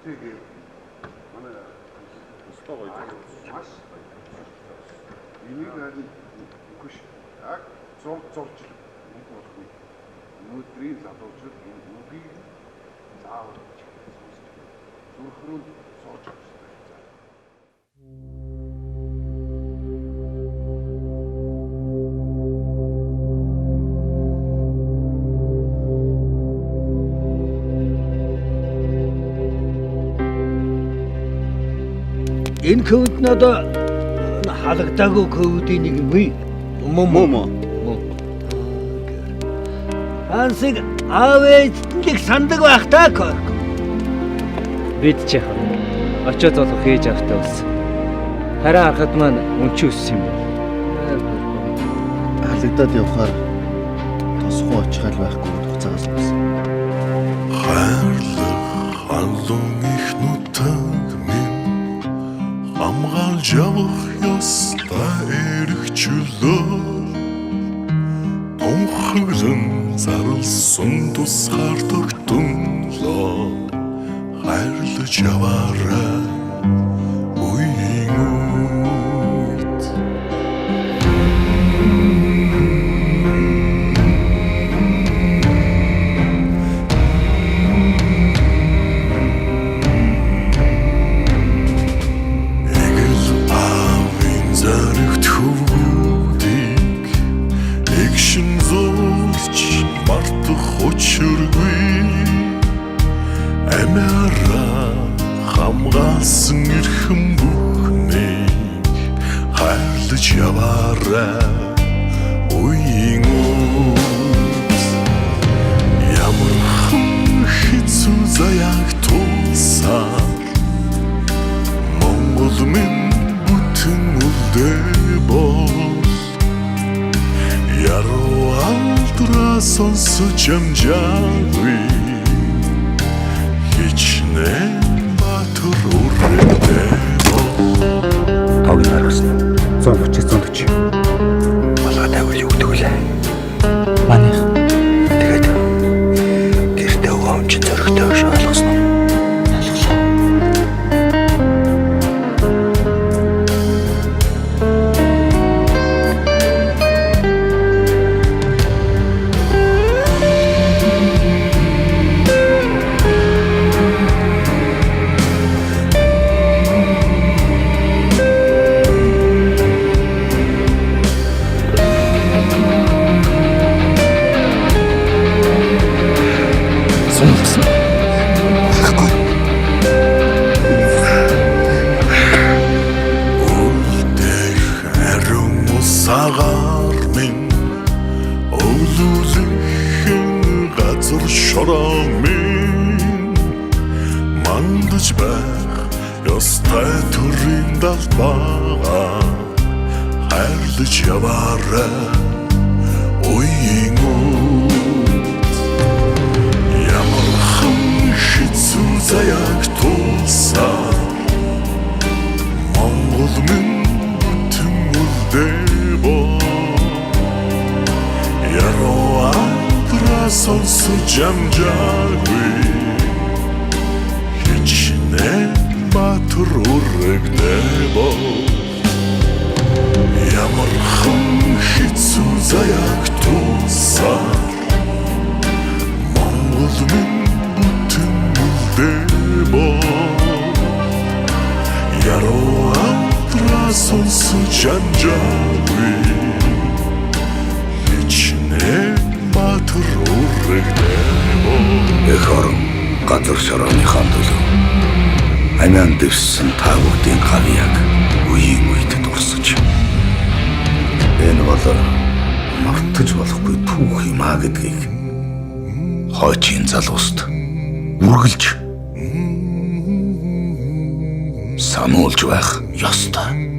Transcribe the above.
тэгээд манай стогой маш энийг харин үгүй яг зурж нэг болохгүй өнөөдрийн залуучууд энэ үгийг заавал зүрхрүү сууж авах хэрэгтэй. Энэ көвд надаа халагдаагүй көвдийн нэг юм уу? Момо. Ансиг авээдтэлэг сандаг байх та Корк. Бид ч яах вэ? Очоод болох хийж авахтаа ус. Хараа харахад маань өнчи өссөн юм байна. Халагдаад явхаар тосгоо очихал байхгүй хугацаас авсан. Хайрлах алуун их нутаг минь хамгаалж явах ёстой эрхчлөө тунхаглан зарлсан тусгаар тогтнолоо хайрлаж яваарай үеийн үед Учиргүй амиара хамгаалсан эрхэм бүхнийг хайрлаж яваарай үеийн үед ямар хэцүү заяаг тулсаар Монгол минь бүтэн үлдээ бол яруу алдраа сонсож амжаагүй хичнээн баатар үргэлтэй Тог наргасан. 130 Малгай тавил юу гэдэг вэ? Маних. Тэгээд гэртээ өвөн чи зөрөгтэй ш алгасан уу? Сагаар минь өвлүүлэн газар шороо минь мандаж байх ёстой төрийн далбаа хайрлаж яваарай үеийн үед ямар хэцүү заяаг тулсаар Монгол минь бүтэн үлдээ яруу алдраа сонсож амжаагүй хичнээн баатар үргэлтэй бол ямар хэцүү заяаг тулсаар Монгол минь бүтэн үлдээ бол яруу алдраа сонсож амжаагүй баатар үргэлтэй Эх орон газар шорооныхаа төлөө амиан дэвссэн та бүхдийн гавьяаг үеийн үед дурсаж энэ бол мартаж болохгүй түүх юм а гэдгийг хойчийн залууст үргэлж сануулж байх ёстой.